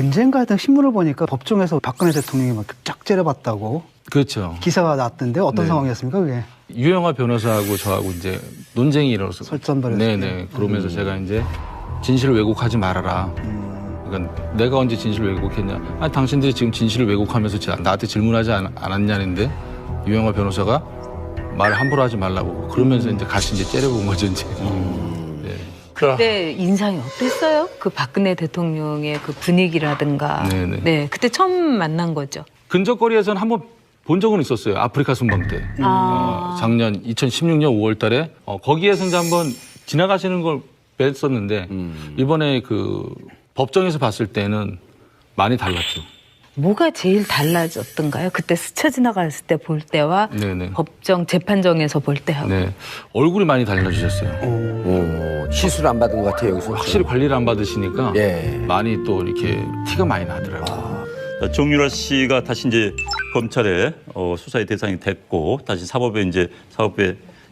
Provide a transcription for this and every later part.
언젠가 하여튼 신문을 보니까 법정에서 박근혜 대통령이 막 쫙 째려봤다고 그렇죠. 기사가 났던데 어떤 네. 상황이었습니까 그게? 유영하 변호사하고 저하고 이제 논쟁이 일어나서 설전벌였을 네네. 그러면서 제가 이제 진실을 왜곡하지 말아라. 그러니까 내가 언제 진실을 왜곡했냐? 아니 당신들이 지금 진실을 왜곡하면서 나한테 질문하지 않았냐는데 유영하 변호사가 말 함부로 하지 말라고 그러면서 이제 같이 이제 째려본 거죠 이제. 네. 그때 인상이 어땠어요? 그 박근혜 대통령의 그 분위기라든가. 네네. 네, 그때 처음 만난 거죠. 근접거리에서는 한번 본 적은 있었어요. 아프리카 순방 때. 작년 2016년 5월 달에 거기에서 이제 한번 지나가시는 걸 뵀었는데 이번에 그 법정에서 봤을 때는 많이 달랐죠. 뭐가 제일 달라졌던가요? 그때 스쳐 지나갔을 때 볼 때와 네네. 법정 재판정에서 볼 때하고. 네. 얼굴이 많이 달라지셨어요. 시술 안 받은 것 같아요, 여기서. 확실히 관리를 안 받으시니까 예. 많이 또 이렇게 티가 많이 나더라고요. 정유라 씨가 다시 이제 검찰에 수사의 대상이 됐고 다시 사법의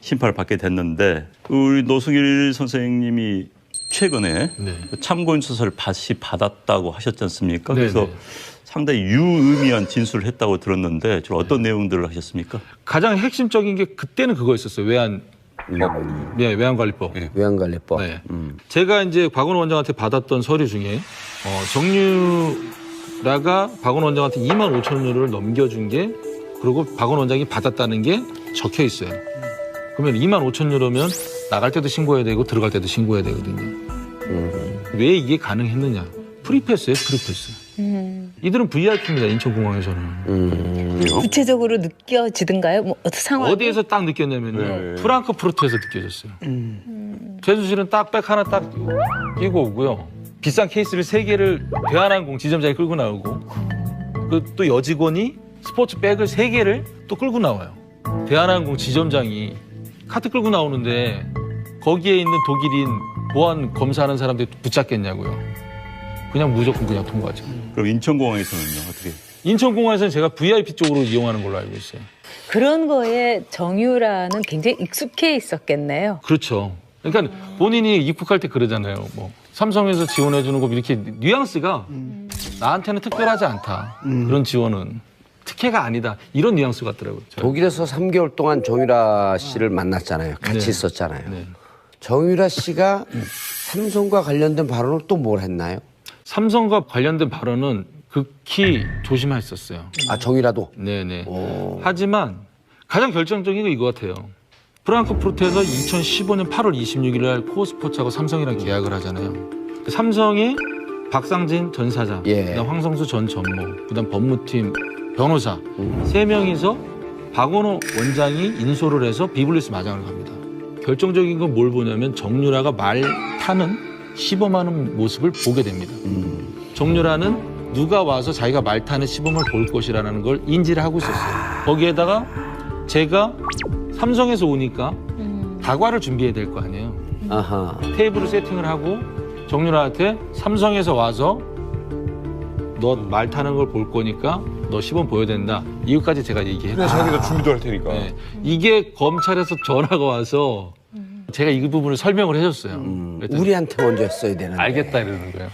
심판을 받게 됐는데 우리 노승일 선생님이 최근에 네. 참고인 수사를 다시 받았다고 하셨지 않습니까? 네, 그래서 네. 상당히 유의미한 진술을 했다고 들었는데 주로 어떤 내용들을 하셨습니까? 가장 핵심적인 게 그때는 그거였었어요. 네, 외환관리법. 외환관리법. 네. 제가 이제 박원호 원장한테 받았던 서류 중에 정유라가 박원호 원장한테 2만 5천 유로를 넘겨준 게 그리고 박원호 원장이 받았다는 게 적혀 있어요. 그러면 2만 5천 유로면 나갈 때도 신고해야 되고 들어갈 때도 신고해야 되거든요. 왜 이게 가능했느냐? 프리패스예요, 프리패스. 이들은 VIP입니다, 인천공항에서는. 구체적으로 느껴지던가요? 뭐 상황이? 어디에서 딱 느꼈냐면요. 프랑크푸르트에서 느껴졌어요. 최순실은 딱 백 하나 딱 끼고 오고요. 비싼 케이스를 3개를 대한항공 지점장이 끌고 나오고 또 여직원이 스포츠 백을 3개를 또 끌고 나와요. 대한항공 지점장이 카트 끌고 나오는데 거기에 있는 독일인 보안 검사하는 사람들 붙잡겠냐고요. 그냥 무조건 그냥 통과죠. 그럼 인천공항에서는요 어떻게? 인천공항에서는 제가 VIP 쪽으로 이용하는 걸로 알고 있어요. 그런 거에 정유라는 굉장히 익숙해 있었겠네요. 그렇죠. 그러니까 본인이 입국할 때 그러잖아요. 뭐 삼성에서 지원해주는 거 이렇게 뉘앙스가 나한테는 특별하지 않다. 그런 지원은 특혜가 아니다. 이런 뉘앙스 같더라고요. 독일에서 3개월 동안 정유라 씨를 만났잖아요. 같이 네. 있었잖아요. 네. 정유라 씨가 삼성과 관련된 발언을 또 뭘 했나요? 삼성과 관련된 발언은 극히 조심했었어요. 아, 정유라도? 네네. 하지만 가장 결정적인 건 이거 같아요. 프랑크푸르트에서 2015년 8월 26일 날 코어스포츠하고 삼성이랑 계약을 하잖아요. 삼성의 박상진 전 사장, 예. 그다음 황성수 전 전무, 그다음 법무팀 변호사 3명이서 박원호 원장이 인솔을 해서 비블리스 마장을 갑니다. 결정적인 건 뭘 보냐면 정유라가 말 타는 시범하는 모습을 보게 됩니다. 정유라는 누가 와서 자기가 말 타는 시범을 볼 것이라는 걸 인지를 하고 있었어요. 거기에다가 제가 삼성에서 오니까 다과를 준비해야 될 거 아니에요. 아하. 테이블을 세팅을 하고 정유라한테 삼성에서 와서 너 말 타는 걸 볼 거니까 너 시범 보여야 된다. 이것까지 제가 얘기했어요. 그래 자기가 준비도 할 테니까. 네. 이게 검찰에서 전화가 와서 제가 이 부분을 설명을 해줬어요. 그랬더니 우리한테 먼저 했어야 되는데. 알겠다 이러는 거예요.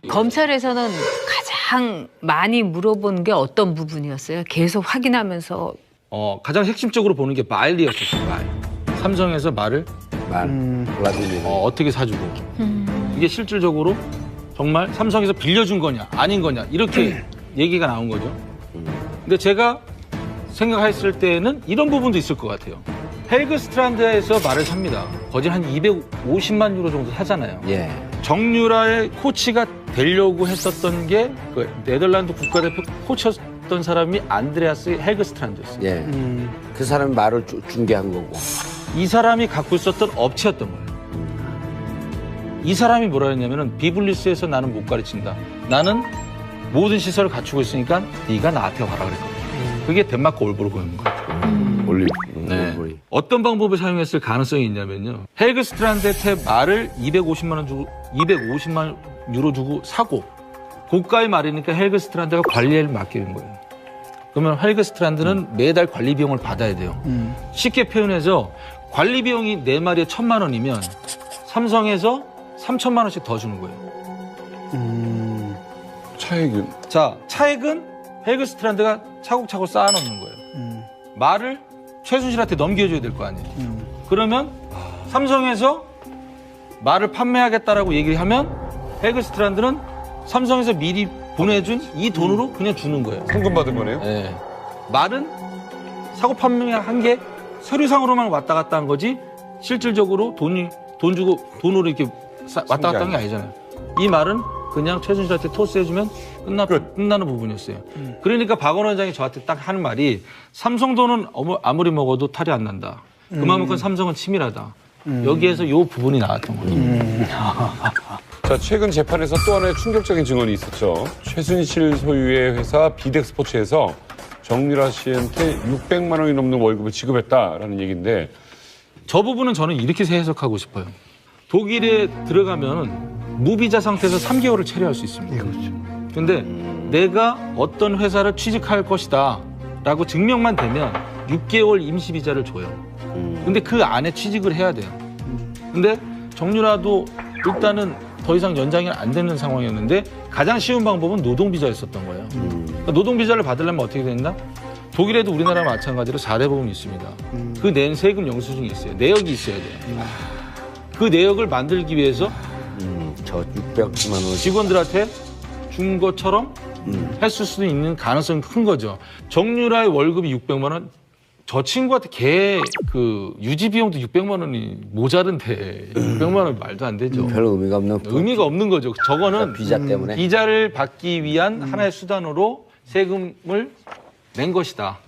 검찰에서는 가장 많이 물어본 게 어떤 부분이었어요? 계속 확인하면서. 가장 핵심적으로 보는 게 말이었었어요. 말. 삼성에서 말을 블라디미르. 어떻게 사주고 이게 실질적으로 정말 삼성에서 빌려준 거냐 아닌 거냐 이렇게 얘기가 나온 거죠. 근데 제가 생각했을 때는 이런 부분도 있을 것 같아요. 헬그 스트란드에서 말을 삽니다. 거기 한 250만 유로 정도 사잖아요. 예. 정유라의 코치가 되려고 했었던 게 그 네덜란드 국가대표 코치였던 사람이 안드레아스 헬그 스트란드였어요. 예. 그 사람이 말을 중개한 거고. 이 사람이 갖고 있었던 업체였던 거예요. 이 사람이 뭐라 했냐면은 비블리스에서 나는 못 가르친다. 나는 모든 시설을 갖추고 있으니까 네가 나한테 와라 그랬거든요. 그게 덴마크 올보르고인 것 같아요. 올리. 네. 어떤 방법을 사용했을 가능성이 있냐면요. 헬그 스트란드의 말을 250만 유로 주고 사고 고가의 말이니까 헬그 스트란드가 관리를 맡기는 거예요. 그러면 헬그 스트란드는 매달 관리 비용을 받아야 돼요. 쉽게 표현해서 관리 비용이 내 말에 1,000만 원이면 삼성에서 3,000만 원씩 더 주는 거예요. 차액은? 자, 차액은 헬그스트란드가 차곡차곡 쌓아놓는 거예요. 말을 최순실한테 넘겨줘야 될 거 아니에요. 그러면 삼성에서 말을 판매하겠다라고 얘기를 하면 헬그스트란드는 삼성에서 미리 보내준 이 돈으로 그냥 주는 거예요. 현금 받은 거네요? 네. 말은 사고 판매한 게 서류상으로만 왔다 갔다 한 거지 실질적으로 돈 주고 돈으로 이렇게 왔다 갔다 한 게 아니잖아요. 이 말은 그냥 최순실한테 토스해주면 끝나는 부분이었어요. 그러니까 박원호 원장이 저한테 딱 하는 말이 삼성돈은 아무리 먹어도 탈이 안 난다. 그만큼 삼성은 치밀하다. 여기에서 이 부분이 나왔던 거죠. 자, 최근 재판에서 또 하나의 충격적인 증언이 있었죠. 최순실 소유의 회사 비덱스포츠에서 정유라 씨한테 600만 원이 넘는 월급을 지급했다라는 얘기인데 저 부분은 저는 이렇게 해석하고 싶어요. 독일에 들어가면 무비자 상태에서 3개월을 체류할 수 있습니다. 그렇죠. 근데 내가 어떤 회사를 취직할 것이다 라고 증명만 되면 6개월 임시비자를 줘요. 근데 그 안에 취직을 해야 돼요. 근데 정유라도 일단은 더 이상 연장이 안 되는 상황이었는데 가장 쉬운 방법은 노동비자였었던 거예요. 그러니까 노동비자를 받으려면 어떻게 됐나? 독일에도 우리나라와 마찬가지로 4대 보험이 있습니다. 그 낸 세금 영수증이 있어요. 내역이 있어야 돼요. 그 내역을 만들기 위해서 저 600만 원. 직원들한테 준 것처럼 했을 수도 있는 가능성이 큰 거죠. 정유라의 월급이 600만 원, 저 친구한테 걔 그 유지 비용도 600만 원이 모자른데 600만 원 말도 안 되죠. 별 의미가 없는. 의미가 없는 거죠. 저거는 비자 때문에. 비자를 받기 위한 하나의 수단으로 세금을 낸 것이다.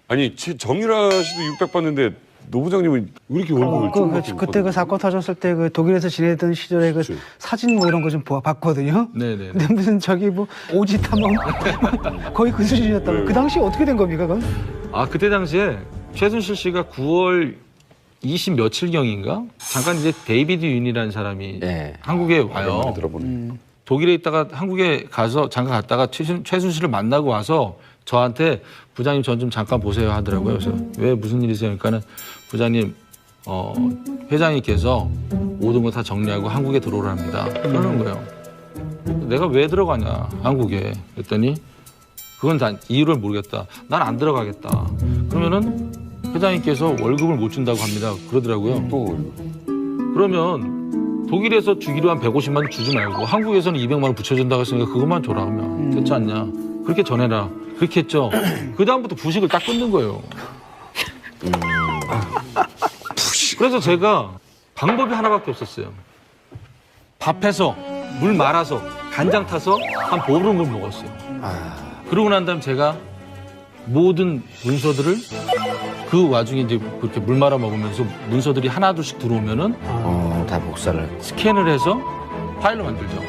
아니 정유라 씨도 600 받는데 노 부장님은 왜 이렇게 월급을 좀 그때 그 사건 터졌을 때 그 독일에서 지내던 시절에 그 그치. 사진 뭐 이런 거 좀 봤거든요. 네네. 근데 무슨 저기 뭐 오지 탐험 거의 그 수준이었다고. 그 당시 어떻게 된 겁니까, 그건? 아 그때 당시에 최순실 씨가 9월 20 며칠경인가 잠깐 이제 데이비드 윤이라는 사람이 네. 한국에 와요. 많이 들어보네. 독일에 있다가 한국에 가서 잠깐 갔다가 최순실을 만나고 와서 저한테 부장님 전 좀 잠깐 보세요 하더라고요. 그래서 왜 무슨 일이세요? 그러니까는 부장님 회장님께서 모든 거 다 정리하고 한국에 들어오랍니다. 그러는 거예요. 내가 왜 들어가냐 한국에 그랬더니 그건 다 이유를 모르겠다. 난 안 들어가겠다. 그러면은 회장님께서 월급을 못 준다고 합니다. 그러더라고요. 또 그러면 독일에서 주기로 한 150만 원 주지 말고 한국에서는 200만 원 붙여준다고 했으니까 그것만 줘라 하면 됐지 않냐. 그렇게 전해라. 그렇게 했죠. 그다음부터 부식을 딱 끊는 거예요. 그래서 제가 방법이 하나밖에 없었어요. 밥해서 물 말아서 간장 타서 한 보름을 먹었어요. 그러고 난 다음에 제가 모든 문서들을 그 와중에 이제 그렇게 물 말아 먹으면서 문서들이 하나둘씩 들어오면은 다 복사를. 스캔을 해서 파일로 만들죠.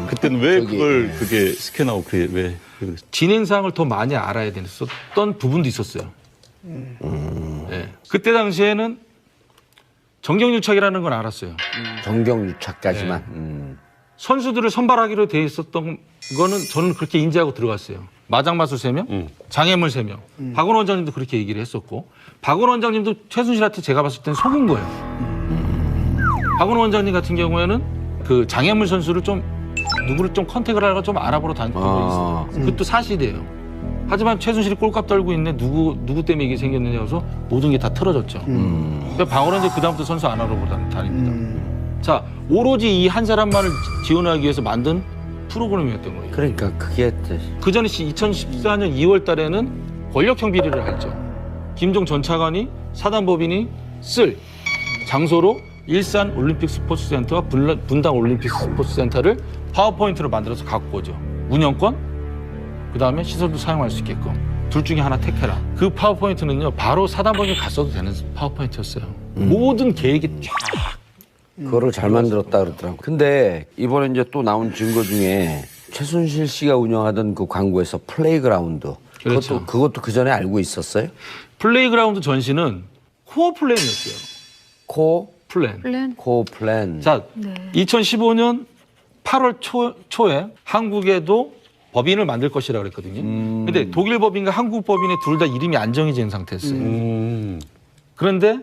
그때는 왜 저기, 그게 스캔하고 그게 왜 그랬어요? 진행사항을 더 많이 알아야 됐었던 부분도 있었어요. 네. 그때 당시에는 정경유착이라는 건 알았어요. 정경유착까지만. 선수들을 선발하기로 돼 있었던 거는 저는 그렇게 인지하고 들어갔어요. 마장마수 3명, 장애물 3명. 박원호 원장님도 그렇게 얘기를 했었고 박원호 원장님도 최순실한테 제가 봤을 때는 속은 거예요. 박원호 원장님 같은 경우에는 그 장애물 선수를 누구를 컨택을 하려고 좀 알아보러 다니고 있어요. 그것도 사실이에요. 하지만 최순실이 꼴값 떨고 있네. 누구 때문에 이게 생겼느냐 해서 모든 게 다 틀어졌죠. 그러니까 박원호 원장님 그다음부터 선수 안 알아보러 다닙니다. 자, 오로지 이 한 사람만을 지원하기 위해서 만든 프로그램이었던 거예요. 그러니까 그게 그 전에 2014년 2월 달에는 권력형 비리를 했죠. 김종 전 차관이 사단법인이 쓸 장소로 일산 올림픽 스포츠센터와 분당 올림픽 스포츠센터를 파워포인트로 만들어서 갖고 오죠. 운영권, 그다음에 시설도 사용할 수 있게끔. 둘 중에 하나 택해라. 그 파워포인트는요. 바로 사단법인에 갔어도 되는 파워포인트였어요. 모든 계획이 쫙. 그거를 잘 만들었다 그러더라고. 근데 이번에 이제 또 나온 증거 중에 최순실 씨가 운영하던 그 광고에서 플레이그라운드. 그렇죠. 그것도 그 전에 알고 있었어요? 플레이그라운드 전시는 코어 플랜이었어요. 플랜. 코 플랜. 자, 2015년 8월 초에 한국에도 법인을 만들 것이라고 그랬거든요. 근데 독일 법인과 한국 법인의 둘 다 이름이 안 정해진 상태였어요. 그런데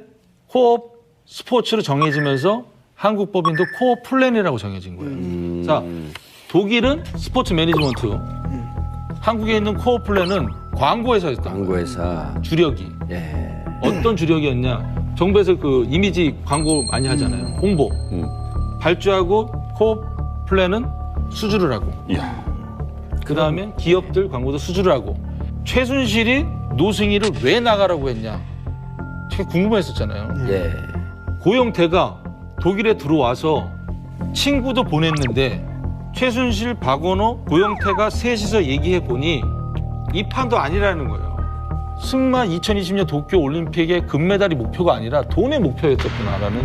코어 스포츠로 정해지면서 한국 법인도 코어 플랜이라고 정해진 거예요. 자, 독일은 스포츠 매니지먼트, 한국에 있는 코어 플랜은 광고회사였다. 광고회사. 주력이. 예. 어떤 주력이었냐? 정부에서 그 이미지 광고 많이 하잖아요. 홍보. 발주하고 코어 플랜은 수주를 하고. 이야. 그다음에 기업들 광고도 수주를 하고. 최순실이 노승일을 왜 나가라고 했냐? 되게 궁금했었잖아요. 예. 고영태가 독일에 들어와서 친구도 보냈는데 최순실, 박원호, 고영태가 셋이서 얘기해 보니 이 판도 아니라는 거예요. 승마 2020년 도쿄 올림픽의 금메달이 목표가 아니라 돈의 목표였었구나라는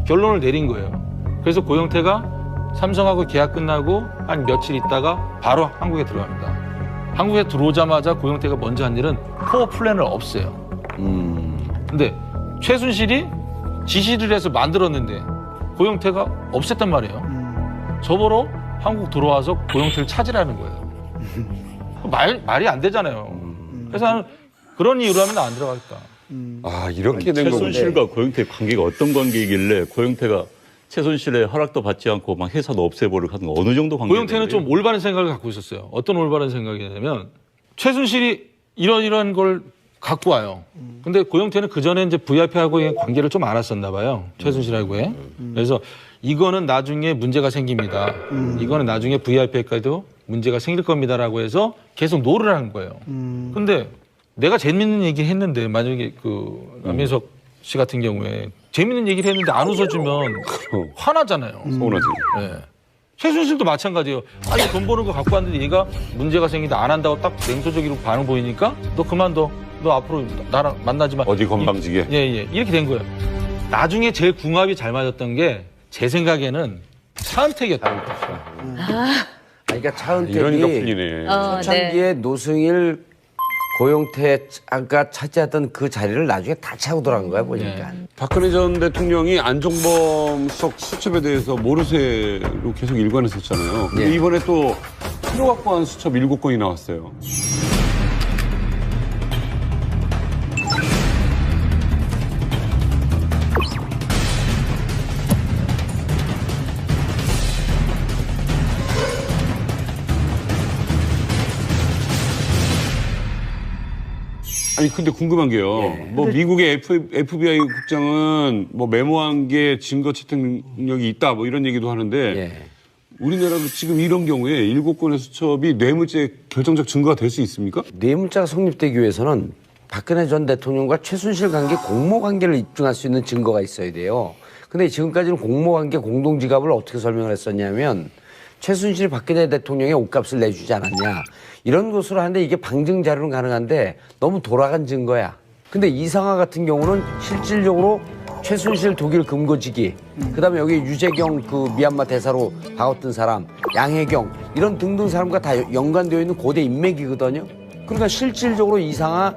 결론을 내린 거예요. 그래서 고영태가 삼성하고 계약 끝나고 한 며칠 있다가 바로 한국에 들어갑니다. 한국에 들어오자마자 고영태가 먼저 한 일은 코어 플랜을 없애요. 근데 최순실이 지시를 해서 만들었는데 고영태가 없앴단 말이에요. 저보러 한국 들어와서 고영태를 찾으라는 거예요. 말이 안 되잖아요. 그래서 나는 그런 이유로 하면 안 들어가겠다. 아, 이렇게 된 거군요. 최순실과 고영태의 관계가 어떤 관계이길래 고영태가 최순실의 허락도 받지 않고 막 회사도 없애버리고 하는 거 어느 정도 관계예요? 고영태는 좀 올바른 생각을 갖고 있었어요. 어떤 올바른 생각이냐면 최순실이 이런 걸 갖고 와요. 근데 고영태는 그 전에 이제 VIP하고의 관계를 좀 알았었나 봐요. 최순실하고의. 그래서 이거는 나중에 문제가 생깁니다. 이거는 나중에 VIP까지도 문제가 생길 겁니다라고 해서 계속 노를 하는 거예요. 근데 내가 재밌는 얘기를 했는데 만약에 그 남민석 씨 같은 경우에 재밌는 얘기를 했는데 안 웃어주면 화나잖아요. 서운하지. 네. 최순실도 마찬가지예요. 아니 돈 버는 거 갖고 왔는데 얘가 문제가 생긴다 안 한다고 딱 냉소적으로 반응 보이니까 너 그만둬. 너 앞으로 나랑 만나지 마. 어디 건방지게. 예. 이렇게 된 거예요. 나중에 제일 궁합이 잘 맞았던 게 제 생각에는 차은택이었다고. 그러니까 차은택이 이러니까 풀리네. 초창기에 노승일, 고영태가 차지했던 그 자리를 나중에 다 차고 들어간 거야 보니까. 박근혜 전 대통령이 안종범 수석 수첩에 대해서 모르쇠로 계속 일관했었잖아요. 근데 예. 이번에 또 새로 확보한 수첩 7건이 나왔어요. 아니 근데 궁금한 게요. 뭐 미국의 FBI 국장은 뭐 메모한 게 증거 채택 능력이 있다 뭐 이런 얘기도 하는데 예. 우리나라도 지금 이런 경우에 7건의 수첩이 뇌물죄 결정적 증거가 될 수 있습니까? 뇌물자가 성립되기 위해서는 박근혜 전 대통령과 최순실 관계 공모 관계를 입증할 수 있는 증거가 있어야 돼요. 근데 지금까지는 공모 관계 공동지갑을 어떻게 설명을 했었냐면 최순실 박근혜 대통령의 옷값을 내주지 않았냐 이런 것으로 하는데 이게 방증 자료는 가능한데 너무 돌아간 증거야. 근데 이상화 같은 경우는 실질적으로 최순실 독일 금고지기 그다음에 여기 유재경 그 미얀마 대사로 바꿨던 사람 양혜경 이런 등등 사람과 다 연관되어 있는 고대 인맥이거든요. 그러니까 실질적으로 이상화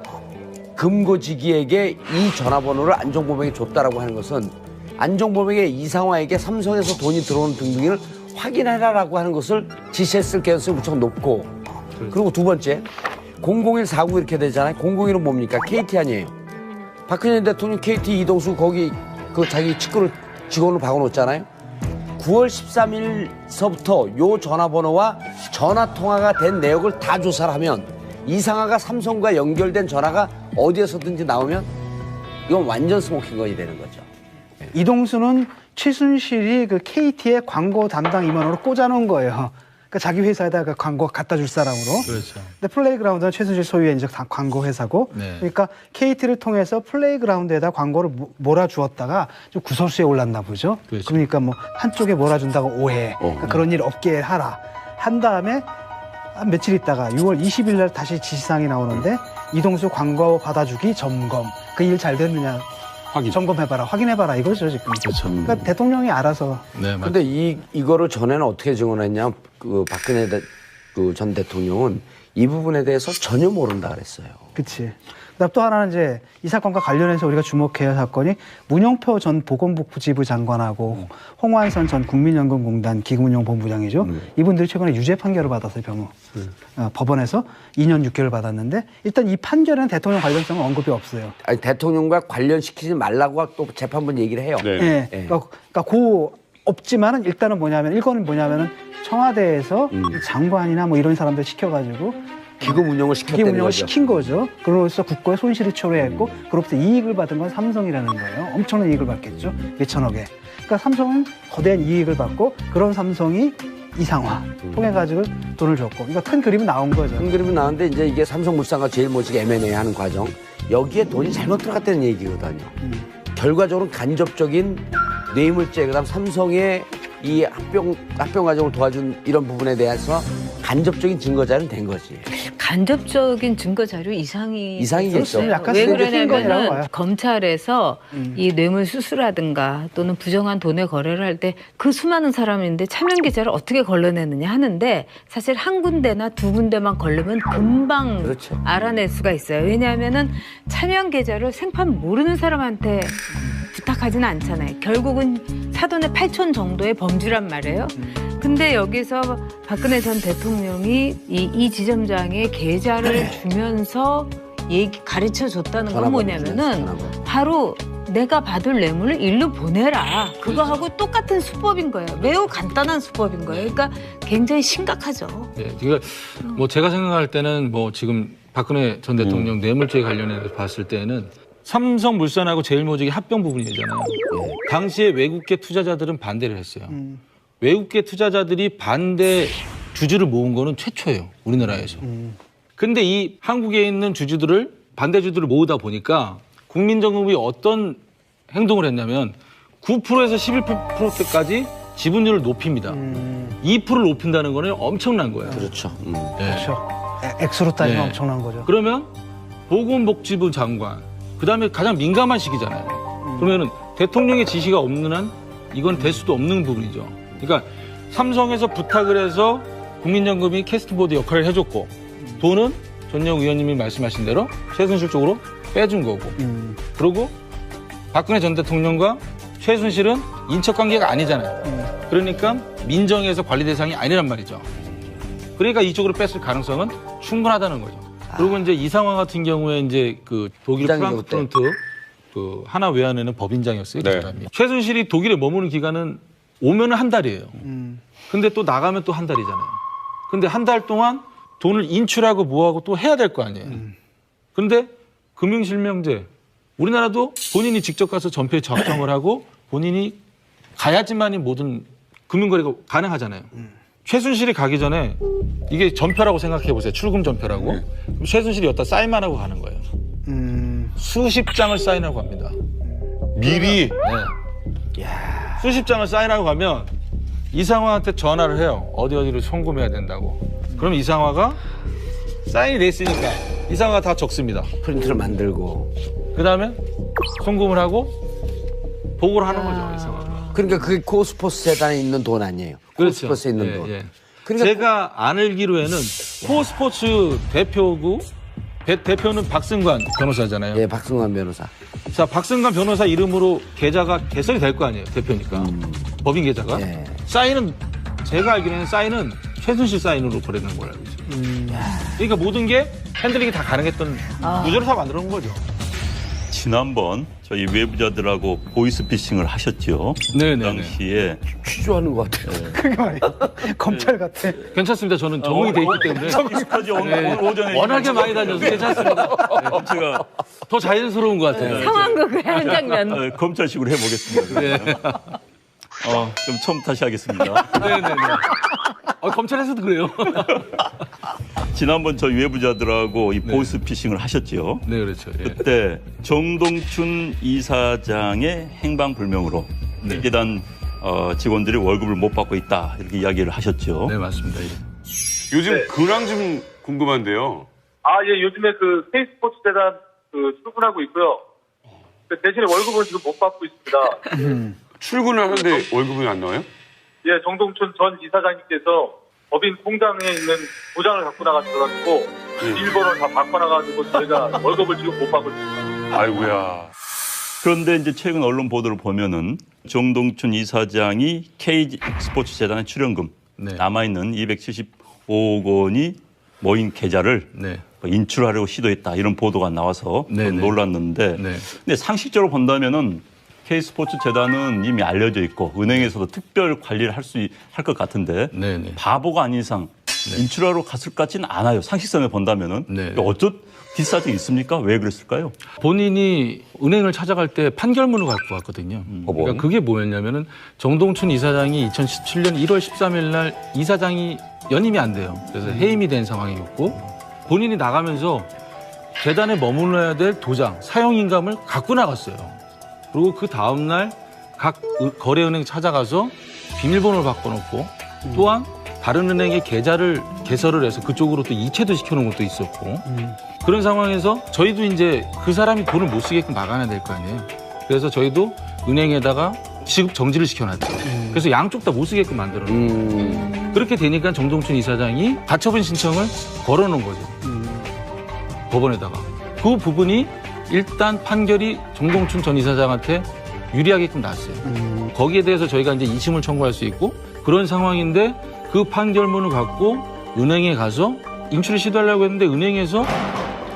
금고지기에게 이 전화번호를 안종범에게 줬다라고 하는 것은 안종범에게 이상화에게 삼성에서 돈이 들어오는 등등을 확인해라라고 하는 것을 지시했을 가능성이 무척 높고 그리고 두 번째 00149 이렇게 되잖아요. 001은 뭡니까? KT 아니에요. 박근혜 대통령 KT 이동수 거기 그 자기 직원을 박아놓았잖아요. 9월 13일서부터 요 전화번호와 전화통화가 된 내역을 다 조사를 하면 이상화가 삼성과 연결된 전화가 어디에서든지 나오면 이건 완전 스모킹건이 되는 거죠. 이동수는 최순실이 그 KT의 광고 담당 임원으로 꽂아놓은 거예요. 그러니까 자기 회사에다가 광고 갖다 줄 사람으로. 그렇죠. 근데 플레이그라운드는 최순실 소유의 이제 광고 회사고. 네. 그러니까 KT를 통해서 플레이그라운드에다 광고를 몰아주었다가 좀 구설수에 올랐나 보죠. 그렇죠. 그러니까 뭐 한쪽에 몰아준다고 오해. 그러니까 그런 일 없게 하라. 한 다음에 한 며칠 있다가 6월 20일 날 다시 지시사항이 나오는데 이동수 광고 받아주기 점검. 그 일 잘 됐느냐. 확인. 점검해봐라, 확인해봐라 이거죠 지금. 그렇죠. 그러니까 대통령이 알아서. 네, 맞 근데 이거를 전에는 어떻게 증언했냐? 그 박근혜 그 전 대통령은 이 부분에 대해서 전혀 모른다 그랬어요. 그치. 그다음 또 하나는 이제 이 사건과 관련해서 우리가 주목해야 할 사건이 문영표 전 보건복지부 장관하고 홍완선 전 국민연금공단 기금운용본부장이죠. 이분들이 최근에 유죄 판결을 받았어요, 법원에서 2년 6개월 받았는데 일단 이 판결에는 대통령 관련성은 언급이 없어요. 아니, 대통령과 관련시키지 말라고 또 재판부 얘기를 해요. 네. 예. 그러니까 그 없지만은 일단은 뭐냐면 일거는 뭐냐면은 청와대에서 이 장관이나 뭐 이런 사람들 시켜가지고 기금 운영을 기금 시켰다는 운영을 거죠. 시킨 거죠. 그로서 국고에 손실을 초래했고 그로부터 이익을 받은 건 삼성이라는 거예요. 엄청난 이익을 받겠죠. 몇천억에. 그러니까 삼성은 거대한 이익을 받고 그런 삼성이 이상화 통해 가지고 돈을 줬고, 그러니까 큰 그림은 나온 거죠. 큰 그림이 나왔는데 이제 이게 삼성물산과 제일모직 M&A 하는 과정 여기에 돈이 잘못 들어갔다는 얘기거든요. 결과적으로 간접적인 뇌물죄 그다음 삼성의 이 합병 과정을 도와준 이런 부분에 대해서 간접적인 증거 자료는 된 거지. 간접적인 증거 자료 이상이겠죠. 그렇죠. 약간 왜 세게 낀 거라고 그러냐면은 봐요. 검찰에서 이 뇌물 수수라든가 또는 부정한 돈의 거래를 할 때 그 수많은 사람인데 차명 계좌를 어떻게 걸러내느냐 하는데 사실 한 군데나 두 군데만 걸르면 금방 그렇죠. 알아낼 수가 있어요. 왜냐하면은 차명 계좌를 생판 모르는 사람한테 부탁하지는 않잖아요. 결국은 사돈의 8촌 정도의 범주란 말이에요. 근데 여기서 박근혜 전 대통령이 이 지점장의 계좌를 주면서 가르쳐 줬다는 건 뭐냐면은 바로 내가 받을 뇌물을 일로 보내라. 그거하고 똑같은 수법인 거예요. 매우 간단한 수법인 거예요. 그러니까 굉장히 심각하죠. 네, 그러니까 뭐 제가 생각할 때는 뭐 지금 박근혜 전 대통령 뇌물죄 관련해서 봤을 때는 삼성물산하고 제일모직이 합병 부분이잖아요. 당시에 외국계 투자자들은 반대를 했어요. 외국계 투자자들이 반대 주주를 모은 거는 최초예요. 우리나라에서. 근데 이 한국에 있는 주주들을 반대 주주를 모으다 보니까 국민정부이 어떤 행동을 했냐면 9%에서 11%까지 지분율을 높입니다. 2%를 높인다는 거는 엄청난 거예요. 그렇죠. 그렇죠. 액수로 따지면 네. 엄청난 거죠. 그러면 보건복지부 장관, 그다음에 가장 민감한 시기잖아요. 그러면은 대통령의 지시가 없는 한 이건 될 수도 없는 부분이죠. 그러니까 삼성에서 부탁을 해서 국민연금이 캐스트보드 역할을 해줬고 돈은 전영 의원님이 말씀하신 대로 최순실 쪽으로 빼준 거고 그리고 박근혜 전 대통령과 최순실은 인척관계가 아니잖아요. 그러니까 민정에서 관리 대상이 아니란 말이죠. 그러니까 이쪽으로 뺐을 가능성은 충분하다는 거죠. 그리고 이제 이 상황 같은 경우에 이제 그 독일 부장이죠, 프랑크푸르트 그 하나 외환에는 법인장이었어요. 그 네. 사람이. 최순실이 독일에 머무는 기간은 오면은 한 달이에요. 근데 또 나가면 또 한 달이잖아요. 근데 한 달 동안 돈을 인출하고 뭐하고 또 해야 될 거 아니에요. 근데 금융실명제 우리나라도 본인이 직접 가서 전폐 작성을 하고 본인이 가야지만이 모든 금융거래가 가능하잖아요. 최순실이 가기 전에 이게 전표라고 생각해 보세요. 출금 전표라고. 그럼 최순실이 여기다 사인만 하고 가는 거예요. 수십 장을 사인하고 갑니다. 미리 네. 수십 장을 사인하고 가면 이상화한테 전화를 해요. 어디를 송금해야 된다고. 그럼 이상화가 사인이 돼 있으니까 이상화가 다 적습니다. 프린트를 만들고. 그다음에 송금을 하고 보고를 하는 거죠. 이상화가. 그러니까 그게 코스포스 재단에 있는 돈 아니에요. 그렇죠. 코스포스에 있는 예, 돈. 예. 그러니까 제가 알기로에는 코스포츠 대표고 대표는 박승관 변호사잖아요. 예, 박승환 변호사. 자, 박승관 변호사 이름으로 계좌가 개설이 될 거 아니에요. 대표니까. 법인 계좌가. 예. 사인은 제가 알기로는 사인은 최순실 사인으로 보내는 걸로 알고 있어요. 그러니까 모든 게 핸들링이 다 가능했던 구조를 다 만들어 놓은 거죠. 지난번 저희 외부자들하고 보이스피싱을 하셨죠. 네네. 그 당시에 취조하는 것 같아요. 그게 말이에요. 검찰 같아. 괜찮습니다. 저는 적응이 돼 있기 때문에. 익숙하죠. 오늘 오전에 워낙에 많이 다녀서 괜찮습니다. 제가 더 자연스러운 것 같아요. 상황극의 한 장면. 검찰식으로 해보겠습니다. 네. 좀 처음 다시 하겠습니다. 네네네. 검찰에서도 그래요. 지난번 저희 외부자들하고 이 보이스피싱을 하셨죠. 네, 그렇죠. 예. 그때 정동춘 이사장의 행방불명으로 회계단 직원들이 월급을 못 받고 있다 이렇게 이야기를 하셨죠. 네, 맞습니다. 예. 요즘 근황 좀 궁금한데요. 예, 요즘에 그 K스포츠 재단 출근하고 있고요. 대신에 월급은 지금 못 받고 있습니다. 출근을 하는데 월급이 안 나와요? 예, 정동춘 전 이사장님께서 법인 공장에 있는 도장을 갖고 나가셔가지고 비밀번호를 다 바꿔놔가지고 저희가 월급을 지금 못 받고 있습니다. 아이고야. 그런데 이제 최근 언론 보도를 보면은 정동춘 이사장이 K스포츠 재단의 출연금 네. 남아있는 275억 원이 모인 계좌를 네. 인출하려고 시도했다 이런 보도가 나와서 네, 좀 네. 놀랐는데 네. 근데 상식적으로 본다면은 K스포츠 재단은 이미 알려져 있고 은행에서도 특별 관리를 할 것 같은데 네네. 바보가 아닌 이상 인출하러 갔을 것 같지는 않아요. 상식선을 본다면은. 네. 어쩌 뒷사정이 있습니까? 왜 그랬을까요? 본인이 은행을 찾아갈 때 판결문을 갖고 왔거든요. 그러니까 그게 뭐였냐면은 정동춘 이사장이 2017년 1월 13일 날 이사장이 연임이 안 돼요. 그래서 해임이 된 상황이었고 본인이 나가면서 재단에 머물러야 될 도장, 사용인감을 갖고 나갔어요. 그리고 그 다음날 각 거래은행 찾아가서 비밀번호를 바꿔놓고 또한 다른 은행의 계좌를 개설을 해서 그쪽으로 또 이체도 시켜놓은 것도 있었고 그런 상황에서 저희도 이제 그 사람이 돈을 못 쓰게끔 막아내야 될 거 아니에요. 그래서 저희도 은행에다가 지급 정지를 시켜놨죠. 그래서 양쪽 다 못 쓰게끔 만들어놨어요. 그렇게 되니까 정동춘 이사장이 가처분 신청을 걸어놓은 거죠. 법원에다가. 그 부분이 일단 판결이 정동춘 전 이사장한테 유리하게끔 났어요. 거기에 대해서 저희가 이제 2심을 청구할 수 있고 그런 상황인데 그 판결문을 갖고 은행에 가서 인출을 시도하려고 했는데 은행에서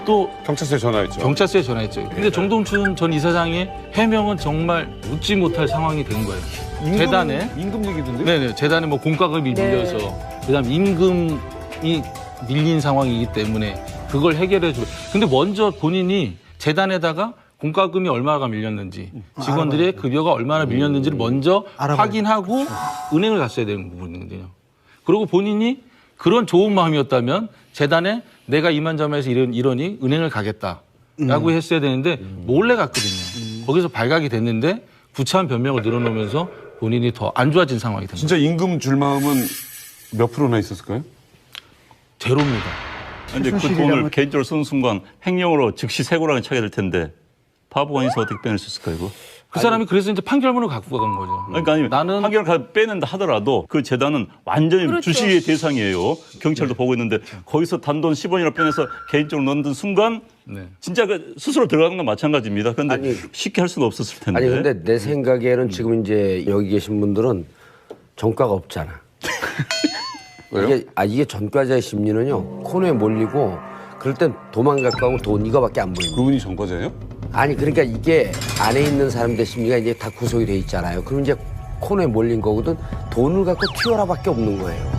또 경찰서에 전화했죠. 경찰서에 전화했죠. 근데 정동춘 전 이사장의 해명은 정말 웃지 못할 상황이 된 거예요. 재단에 임금 얘기던데? 네네 재단에 뭐 공과금이 밀려서 그다음 임금이 밀린 상황이기 때문에 그걸 해결해 줘. 근데 먼저 본인이 재단에다가 공과금이 얼마가 밀렸는지 직원들의 급여가 얼마나 밀렸는지를 먼저 확인하고 은행을 갔어야 되는 부분이거든요. 그리고 본인이 그런 좋은 마음이었다면 재단에 내가 이만저만해서 이러니 은행을 가겠다라고 했어야 되는데 몰래 갔거든요. 거기서 발각이 됐는데 구차한 변명을 늘어놓으면서 본인이 더 안 좋아진 상황이 됩니다. 진짜 임금 줄 마음은 몇 프로나 있었을까요? 제로입니다. 근데 그 돈을 개인적으로 쓰는 순간 횡령으로 즉시 세고랑이 차게 될 텐데 바보가 아니서 어떻게 빼낼 수 있을까요, 이거? 그 사람이 그래서 이제 판결문을 갖고 간 거죠. 그러니까 아니 나는 판결을 빼낸다 하더라도 그 재단은 완전히 그렇죠. 주시의 대상이에요. 경찰도 보고 있는데 거기서 단돈 10원이나 빼내서 개인적으로 넣는 순간 네. 진짜 그 스스로 들어가는 건 마찬가지입니다. 그런데 아니, 쉽게 할 수는 없었을 텐데. 아니 근데 내 생각에는 지금 이제 여기 계신 분들은 전과가 없잖아. 왜요? 이게 전과자의 심리는요. 코너에 몰리고 그럴 땐 도망갈까 돈 이거밖에 안 보입니다. 그분이 전과자예요? 아니 그러니까 이게 안에 있는 사람들 심리가 이제 다 구속이 돼 있잖아요. 그럼 이제 코너에 몰린 거거든. 돈을 갖고 튀어라밖에 없는 거예요.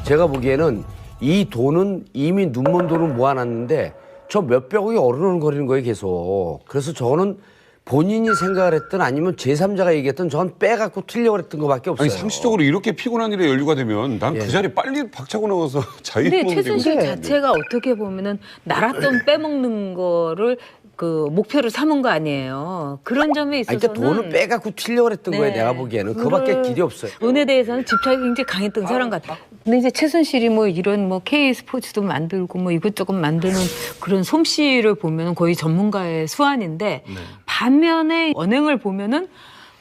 제가 보기에는 이 돈은 이미 눈먼 돈을 모아놨는데 저 몇백억이 어르렁거리는 거예요 계속. 그래서 저는 본인이 생각을 했든 아니면 제3자가 얘기했든 전 빼갖고 튀려고 했던 거밖에 없어요. 아니 상식적으로 이렇게 피곤한 일에 연루가 되면 난 그 자리에 빨리 박차고 나가서 자유 근데 먹는 게 최순실 자체가 어떻게 보면은 나랏돈 빼먹는 거를 그 목표로 삼은 거 아니에요. 그런 점에 아니, 있어서는 그러니까 돈을 빼갖고 튀려고 했던 거예요. 내가 보기에는. 그거밖에 길이 없어요. 은에 대해서는 집착이 굉장히 강했던 사람 같아. 근데 이제 최순실이 뭐 이런 뭐 K 스포츠도 만들고 뭐 이것저것 만드는 그런 솜씨를 보면 거의 전문가의 수완인데 반면에 언행을 보면은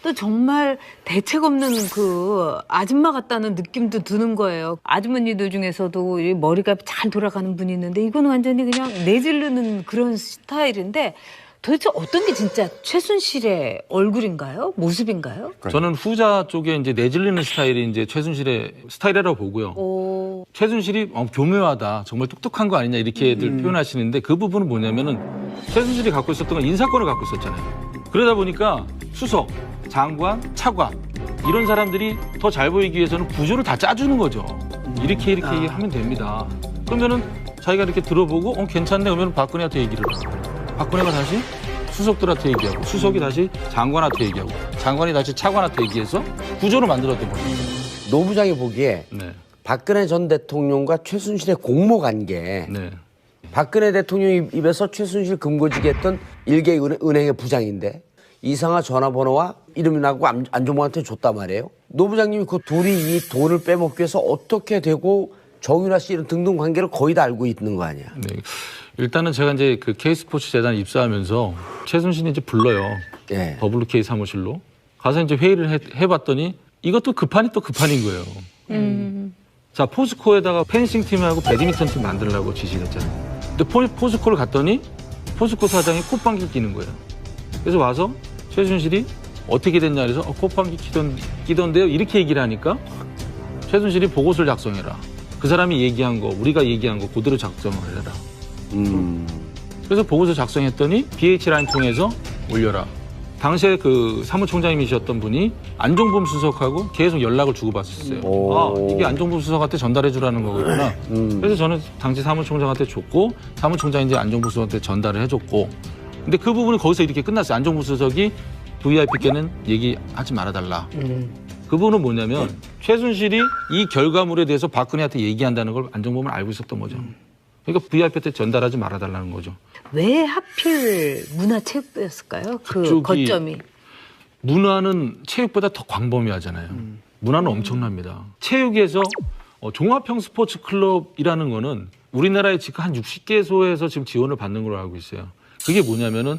또 정말 대책 없는 그 아줌마 같다는 느낌도 드는 거예요. 아주머니들 중에서도 이 머리가 잘 돌아가는 분이 있는데 이건 완전히 그냥 내지르는 그런 스타일인데 도대체 어떤 게 진짜 최순실의 얼굴인가요? 모습인가요? 저는 후자 쪽에 이제 내질리는 스타일이 이제 최순실의 스타일이라고 보고요. 오. 최순실이 교묘하다, 정말 똑똑한 거 아니냐 이렇게들 표현하시는데 그 부분은 뭐냐면은 최순실이 갖고 있었던 건 인사권을 갖고 있었잖아요. 그러다 보니까 수석, 장관, 차관 이런 사람들이 더 잘 보이기 위해서는 구조를 다 짜주는 거죠. 이렇게 하면 됩니다. 그러면은 자기가 이렇게 들어보고 괜찮네 그러면 박근혜한테 얘기를 하고 박근혜가 다시 수석들한테 얘기하고 수석이 다시 장관한테 얘기하고 장관이 다시 차관한테 얘기해서 구조를 만들었던 거죠. 노부장이 보기에 네. 박근혜 전 대통령과 최순실의 공모 관계. 네. 박근혜 대통령 입에서 최순실 금고지기 했던 일개 은행의 부장인데 이상한 전화번호와 이름이 나고 안종범한테 줬단 말이에요. 노부장님이 그 둘이 이 돈을 빼먹기 위해서 어떻게 되고 정윤아 씨 이런 등등 관계를 거의 다 알고 있는 거 아니야. 네. 일단은 제가 이제 그 K스포츠 재단에 입사하면서 최순실이 이제 불러요. 예. WK 사무실로. 가서 이제 회의를 해봤더니 이것도 급한이 또 급한인 거예요. 자, 포스코에다가 펜싱 팀하고 배드민턴 팀 만들려고 지시를 했잖아요. 근데 포스코를 갔더니 포스코 사장이 콧방귀를 끼는 거예요. 그래서 와서 최순실이 어떻게 됐냐 그래서 콧방귀 끼던데요. 이렇게 얘기를 하니까 최순실이 보고서를 작성해라. 그 사람이 얘기한 거, 우리가 얘기한 거 그대로 작성을 해라. 그래서 보고서 작성했더니 BH 라인 통해서 올려라. 당시에 그 사무총장님이셨던 분이 안종범 수석하고 계속 연락을 주고받았어요. 아, 이게 안종범 수석한테 전달해 주라는 거구나. 그래서 저는 당시 사무총장한테 줬고 사무총장이 이제 안종범 수석한테 전달을 해줬고 근데 그 부분은 거기서 이렇게 끝났어요. 안종범 수석이 VIP께는 얘기하지 말아달라. 그 부분은 뭐냐면 최순실이 이 결과물에 대해서 박근혜한테 얘기한다는 걸 안종범은 알고 있었던 거죠. 그러니까 VIP한테 전달하지 말아달라는 거죠. 왜 하필 문화체육부였을까요? 그 그쪽이 거점이. 문화는 체육보다 더 광범위하잖아요. 문화는 엄청납니다. 체육에서 종합형 스포츠 클럽이라는 거는 우리나라에 지금 한 60개소에서 지금 지원을 받는 걸로 알고 있어요. 그게 뭐냐면은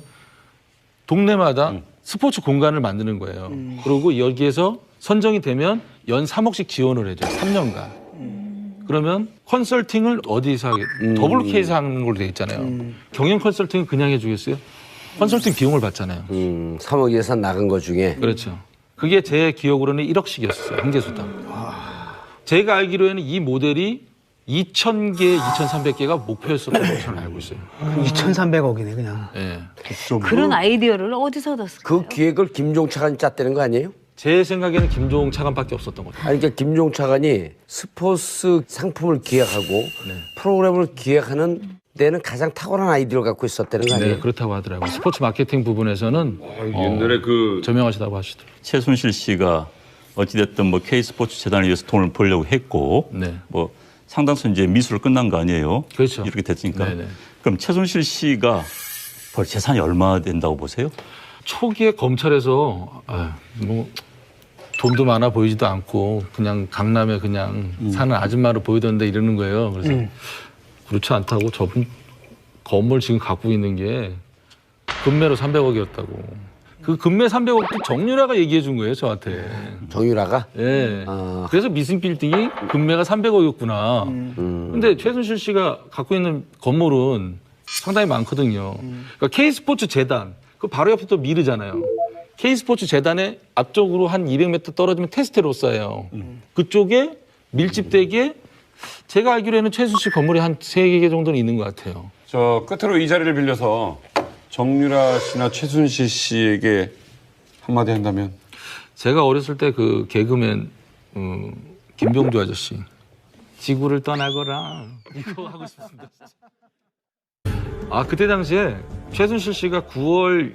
동네마다 스포츠 공간을 만드는 거예요. 그리고 여기에서 선정이 되면 연 3억씩 지원을 해줘요. 3년간. 그러면 컨설팅을 어디서 하게? WK에서 하는 걸로 돼 있잖아요. 경영 컨설팅은 그냥 해주겠어요? 컨설팅 비용을 받잖아요. 3억 예산 나간 것 중에. 그렇죠. 그게 제 기억으로는 1억씩이었어요. 한 개수당. 제가 알기로는 이 모델이 2,000개, 2,300개가 목표였었던 걸로 저는 알고 있어요. 2,300억이네 그냥. 네. 그런 아이디어를 어디서 얻었을까요? 그 기획을 김종 차관이 짰다는 거 아니에요? 제 생각에는 김종 차관밖에 없었던 것 같아요. 아니, 그러니까 김종 차관이 스포츠 상품을 기획하고 프로그램을 기획하는 데는 가장 탁월한 아이디어를 갖고 있었다는 거 아니에요? 네, 그렇다고 하더라고요. 스포츠 마케팅 부분에서는 옛날에 그 저명하시다고 하시더라고요. 최순실 씨가 어찌됐든 뭐 K스포츠 재단을 위해서 돈을 벌려고 했고 네. 뭐 상당수 이제 미수로 끝난 거 아니에요? 그렇죠. 이렇게 됐으니까. 네네. 그럼 최순실 씨가 벌 재산이 얼마 된다고 보세요? 초기에 검찰에서 뭐 돈도 많아 보이지도 않고 그냥 강남에 그냥 사는 아줌마로 보이던데 이러는 거예요. 그래서 그렇지 않다고 저분 건물 지금 갖고 있는 게 금매로 300억이었다고. 그 금매 300억도 정유라가 얘기해 준 거예요, 저한테. 정유라가? 예. 아. 그래서 미승 빌딩이 금매가 300억이었구나. 근데 최순실 씨가 갖고 있는 건물은 상당히 많거든요. 그러니까 K스포츠 재단, 그 바로 옆에 또 미르잖아요. K스포츠 재단의 앞쪽으로 한 200m 떨어지면 테스테로사예요. 그쪽에 밀집되게 제가 알기로는 최순실 건물이 한 3개 정도는 있는 것 같아요. 저 끝으로 이 자리를 빌려서 정유라 씨나 최순실 씨에게 한마디 한다면 제가 어렸을 때 그 개그맨 김병주 아저씨 지구를 떠나거라 이거 하고 싶습니다. 진짜. 아 그때 당시에 최순실 씨가 9월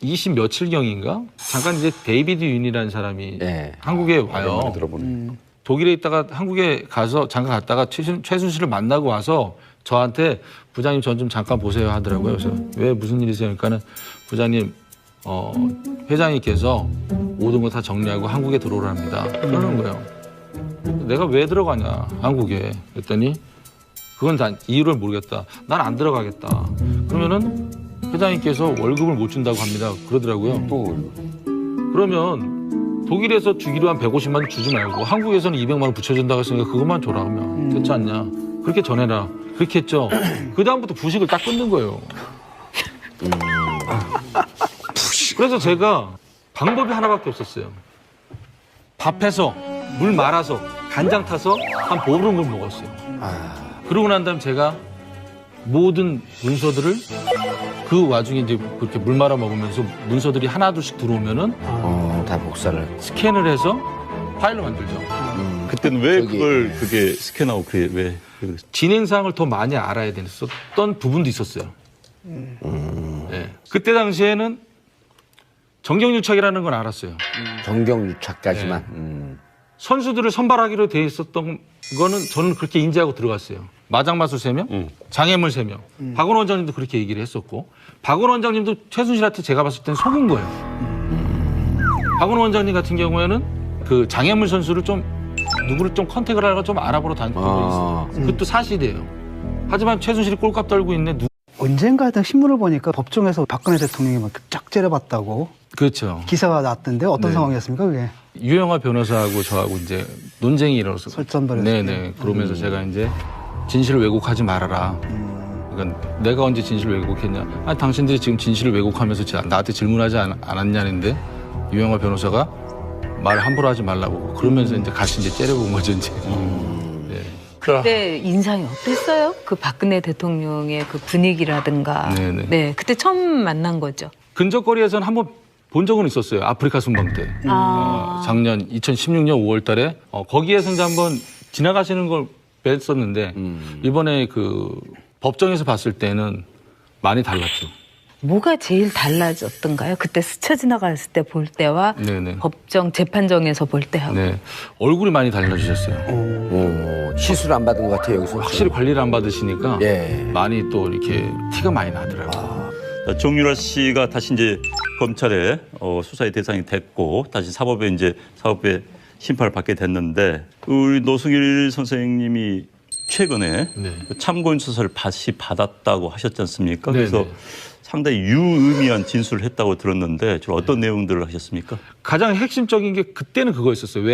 20 며칠경인가 잠깐 이제 데이비드 윤이라는 사람이 네. 한국에 와요. 들어보네. 독일에 있다가 한국에 가서 잠깐 갔다가 최순실을 만나고 와서 저한테 부장님 전 좀 잠깐 보세요 하더라고요. 그래서 왜 무슨 일이세요? 그러니까는 부장님 회장님께서 모든 거 다 정리하고 한국에 들어오랍니다. 그러는 거예요. 내가 왜 들어가냐 한국에 그랬더니 그건 다 이유를 모르겠다. 난 안 들어가겠다. 그러면은 회장님께서 월급을 못 준다고 합니다. 그러더라고요. 그러면 독일에서 주기로 한 150만 원 주지 말고 한국에서는 200만 원 붙여준다고 했으니까 그것만 줘라 하면 됐지 않냐. 그렇게 전해라. 그렇게 했죠. 그 다음부터 부식을 딱 끊는 거예요. 그래서 제가 방법이 하나밖에 없었어요. 밥해서 물 말아서 간장 타서 한 보름을 먹었어요. 그러고 난 다음 제가 모든 문서들을 그 와중에 이제 그렇게 물 말아 먹으면서 문서들이 하나둘씩 들어오면은 다 복사를. 스캔을 해서 파일로 만들죠. 그때는 왜 저기, 그게 스캔하고 그게 왜 그랬어요? 진행 사항을 더 많이 알아야 됐었던 부분도 있었어요. 네. 그때 당시에는 정경유착이라는 건 알았어요. 정경유착까지만. 선수들을 선발하기로 돼 있었던 거는 저는 그렇게 인지하고 들어갔어요. 마장마수 3명, 장애물 3명. 박원 원장님도 그렇게 얘기를 했었고 박원 원장님도 최순실한테 제가 봤을 때는 속은 거예요. 박원 원장님 같은 경우에는 그 장애물 선수를 좀 누구를 좀 컨택을 하려고 좀 알아보러 다녔던 거 있어요. 그것도 사실이에요. 하지만 최순실이 꼴값 떨고 있네. 언젠가 하여튼 신문을 보니까 법정에서 박근혜 대통령이 막 쫙 째려봤다고 그렇죠. 기사가 났던데 어떤 네. 상황이었습니까 그게? 유영아 변호사하고 저하고 이제 논쟁이 일어나서 설전벌였을 네네. 그러면서 제가 이제 진실을 왜곡하지 말아라. 그러니까 내가 언제 진실을 왜곡했냐? 아니 당신들이 지금 진실을 왜곡하면서 나한테 질문하지 않았냐는데 유영아 변호사가 말 함부로 하지 말라고 그러면서 이제 같이 이제 째려본 거죠 이제. 네. 그때 인상이 어땠어요? 그 박근혜 대통령의 그 분위기라든가. 네네. 네, 그때 처음 만난 거죠. 근접거리에서는 한번 본 적은 있었어요. 아프리카 순방 때. 작년 2016년 5월 달에 거기에서 이제 한번 지나가시는 걸 뵀었는데 이번에 그 법정에서 봤을 때는 많이 달랐죠. 뭐가 제일 달라졌던가요? 그때 스쳐 지나갔을 때 볼 때와 네네. 법정 재판정에서 볼 때하고. 네. 얼굴이 많이 달라지셨어요. 시술 안 받은 것 같아요, 여기서. 확실히 관리를 안 받으시니까 예. 많이 또 이렇게 티가 많이 나더라고요. 정유라 씨가 다시 이제 검찰에 수사의 대상이 됐고 다시 사법에 심판을 받게 됐는데 우리 노승일 선생님이 최근에 네. 참고인 수사를 다시 받았다고 하셨지 않습니까? 네, 그래서 네. 상당히 유의미한 진술을 했다고 들었는데 주로 어떤 내용들을 하셨습니까? 가장 핵심적인 게 그때는 그거였었어요.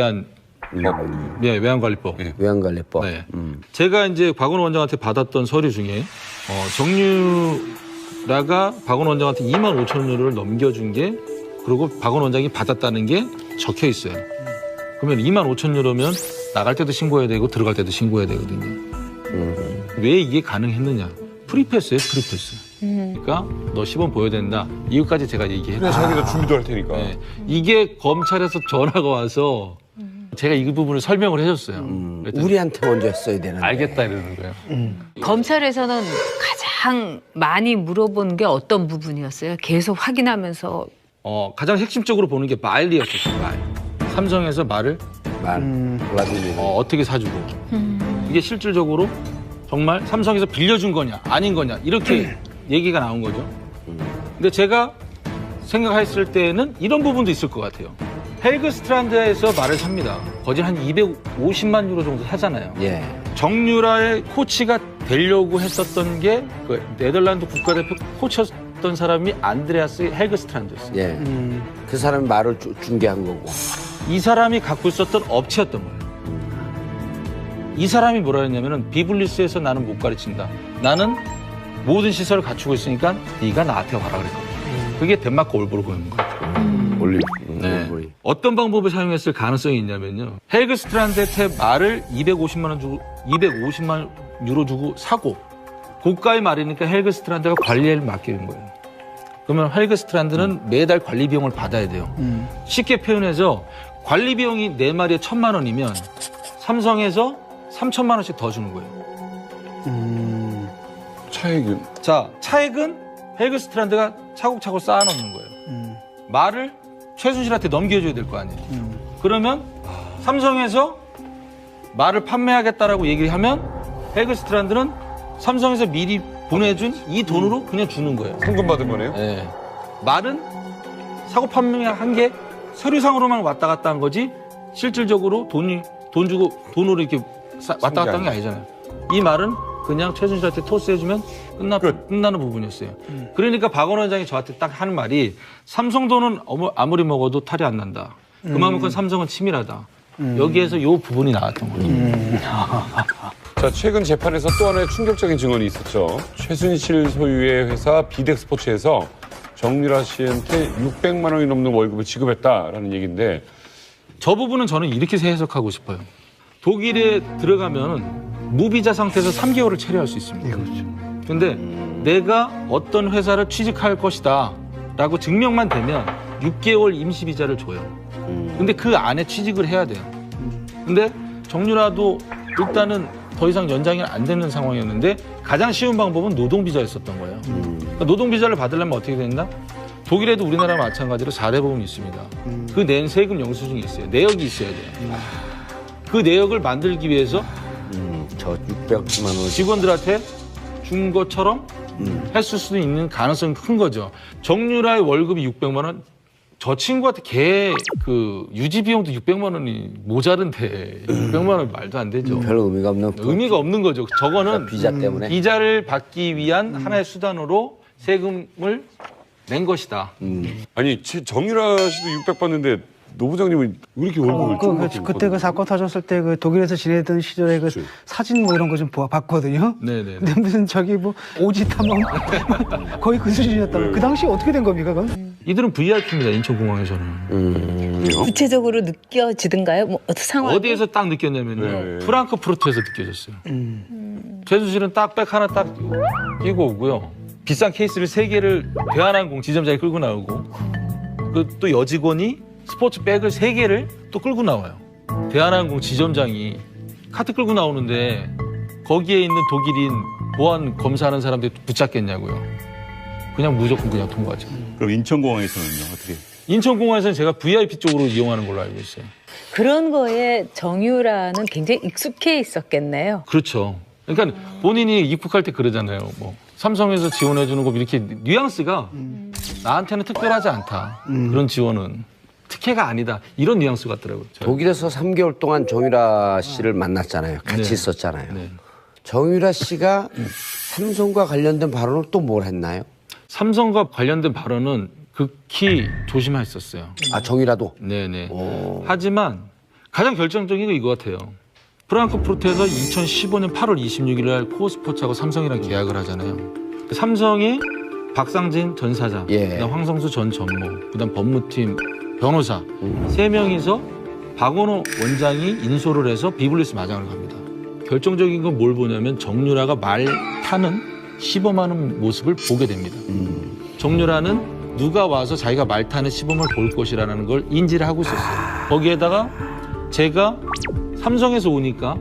외환관리법. 외환관리법. 네. 제가 이제 박원호 원장한테 받았던 서류 중에 정유라가 박원호 원장한테 2만 5천 유로를 넘겨준 게 그리고 박원호 원장이 받았다는 게 적혀 있어요. 그러면 2만 5천 유로면 나갈 때도 신고해야 되고 들어갈 때도 신고해야 되거든요. 왜 이게 가능했느냐? 프리패스예요, 프리패스. 그러니까 너 시범 보여야 된다. 이유까지 제가 얘기했어요. 그래 자기가 준비도 할 테니까. 네. 이게 검찰에서 전화가 와서 제가 이 부분을 설명을 해줬어요. 그랬더니 우리한테 먼저 했어야 되는데. 알겠다 이러는 거예요. 검찰에서는 가장 많이 물어본 게 어떤 부분이었어요? 계속 확인하면서. 가장 핵심적으로 보는 게 말이었었어요. 말. 삼성에서 말을 블라디미르. 어떻게 사주고 이게 실질적으로 정말 삼성에서 빌려준 거냐 아닌 거냐 이렇게 얘기가 나온 거죠. 근데 제가 생각했을 때는 이런 부분도 있을 것 같아요. 헬그 스트란드에서 말을 삽니다. 거진 한 250만 유로 정도 사잖아요. 예. 정유라의 코치가 되려고 했었던 게 그 네덜란드 국가대표 코치였던 사람이 안드레아스 헬그 스트란드였어요. 예. 그 사람이 말을 중개한 거고. 이 사람이 갖고 있었던 업체였던 거예요. 이 사람이 뭐라 했냐면은 비블리스에서 나는 못 가르친다. 나는 모든 시설을 갖추고 있으니까 네가 나한테 와라 그랬거든요. 그게 덴마크 올보르그인 것 같아요. 올리. 네. 어떤 방법을 사용했을 가능성이 있냐면요. 헬그 스트란드한테 말을 250만 유로 주고 사고 고가의 말이니까 헬그 스트란드가 관리를 맡기는 거예요. 그러면 헬그 스트란드는 매달 관리 비용을 받아야 돼요. 쉽게 표현해서 관리 비용이 네 마리에 1,000만 원이면 삼성에서 3,000만 원씩 더 주는 거예요. 차액은 자, 차액은 헬그 스트란드가 차곡차곡 쌓아놓는 거예요. 말을 최순실한테 넘겨줘야 될 거 아니에요. 그러면 삼성에서 말을 판매하겠다라고 얘기를 하면 헬그 스트란드는 삼성에서 미리 보내준 이 돈으로 그냥 주는 거예요. 현금 받은 거네요. 네. 말은 사고 판매한 게 서류상으로만 왔다 갔다 한 거지 실질적으로 돈 주고 돈으로 이렇게 왔다 갔다 한 게 아니잖아요. 이 말은 그냥 최순실한테 토스해주면 끝나는 부분이었어요. 그러니까 박원호 원장이 저한테 딱 하는 말이 삼성 돈은 아무리 먹어도 탈이 안 난다. 그만큼 삼성은 치밀하다. 여기에서 이 부분이 나왔던 거죠. 자, 최근 재판에서 또 하나의 충격적인 증언이 있었죠. 최순실 소유의 회사 비덱스포츠에서 정유라 씨한테 600만 원이 넘는 월급을 지급했다라는 얘기인데 저 부분은 저는 이렇게 해석하고 싶어요. 독일에 들어가면 무비자 상태에서 3개월을 체류할 수 있습니다. 근데 내가 어떤 회사를 취직할 것이다 라고 증명만 되면 6개월 임시 비자를 줘요. 근데 그 안에 취직을 해야 돼요. 근데 정유라도 일단은 더 이상 연장이 안 되는 상황이었는데 가장 쉬운 방법은 노동비자였었던 거예요. 그러니까 노동비자를 받으려면 어떻게 됐나? 독일에도 우리나라 마찬가지로 4대 보험이 있습니다. 그 낸 세금 영수증이 있어요. 내역이 있어야 돼요. 그 내역을 만들기 위해서 저 600만 원. 직원들한테 준 것처럼 했을 수도 있는 가능성이 큰 거죠. 정유라의 월급이 600만 원, 저 친구한테 걔 그 유지 비용도 600만 원이 모자른데 600만 원 말도 안 되죠. 별 의미가 없는. 의미가 없는 거죠. 저거는 비자 때문에. 비자를 받기 위한 하나의 수단으로 세금을 낸 것이다. 아니 정유라 씨도 600 받는데 노 부장님은 왜 이렇게 월급을 그때 그 사건 터졌을 때 그 독일에서 지내던 시절에 그 사진 뭐 이런 거 좀 봤거든요. 네네. 근데 무슨 저기 뭐 오지 탐험 거의 그 수준이었다고. 그 당시 어떻게 된 겁니까, 그건? 이들은 VIP입니다. 인천공항에서는. 구체적으로 느껴지던가요? 뭐 어떤 상황? 어디에서 딱 느꼈냐면요. 프랑크푸르트에서 느껴졌어요. 최순실은 딱 백 하나 딱 끼고 오고요. 비싼 케이스를 3개를 대한항공 지점장에 끌고 나오고 그 또 여직원이 스포츠 백을 3개를 또 끌고 나와요. 대한항공 지점장이 카트 끌고 나오는데 거기에 있는 독일인 보안 검사하는 사람들 붙잡겠냐고요. 그냥 무조건 그냥 통과하죠. 그럼 인천공항에서는요 어떻게? 인천공항에서는 제가 VIP 쪽으로 이용하는 걸로 알고 있어요. 그런 거에 정유라는 굉장히 익숙해 있었겠네요. 그렇죠. 그러니까 본인이 입국할 때 그러잖아요. 뭐 삼성에서 지원해주는 거 이렇게 뉘앙스가 나한테는 특별하지 않다. 그런 지원은 특혜가 아니다. 이런 뉘앙스 같더라고요. 독일에서 3개월 동안 정유라 씨를 만났잖아요. 같이 네. 있었잖아요. 네. 정유라 씨가 삼성과 관련된 발언을 또 뭘 했나요? 삼성과 관련된 발언은 극히 조심했었어요. 아, 정유라도? 네네. 오. 하지만 가장 결정적인 건 이거 같아요. 프랑크푸르트에서 2015년 8월 26일 날 코어스포츠하고 삼성이랑 계약을 하잖아요. 삼성이 박상진 전 사장, 예. 그다음 황성수 전 전무, 그다음 법무팀 변호사 3명이서 박원호 원장이 인솔을 해서 비블리스 마장을 갑니다. 결정적인 건 뭘 보냐면 정유라가 말 타는 시범하는 모습을 보게 됩니다. 정유라는 누가 와서 자기가 말 타는 시범을 볼 것이라는 걸 인지를 하고 있었어요. 거기에다가 제가 삼성에서 오니까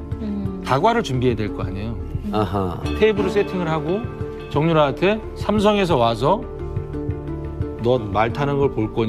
다과를 준비해야 될 거 아니에요. 아하. 테이블을 세팅을 하고 정유라한테 삼성에서 와서 너 말 타는 걸 볼 거니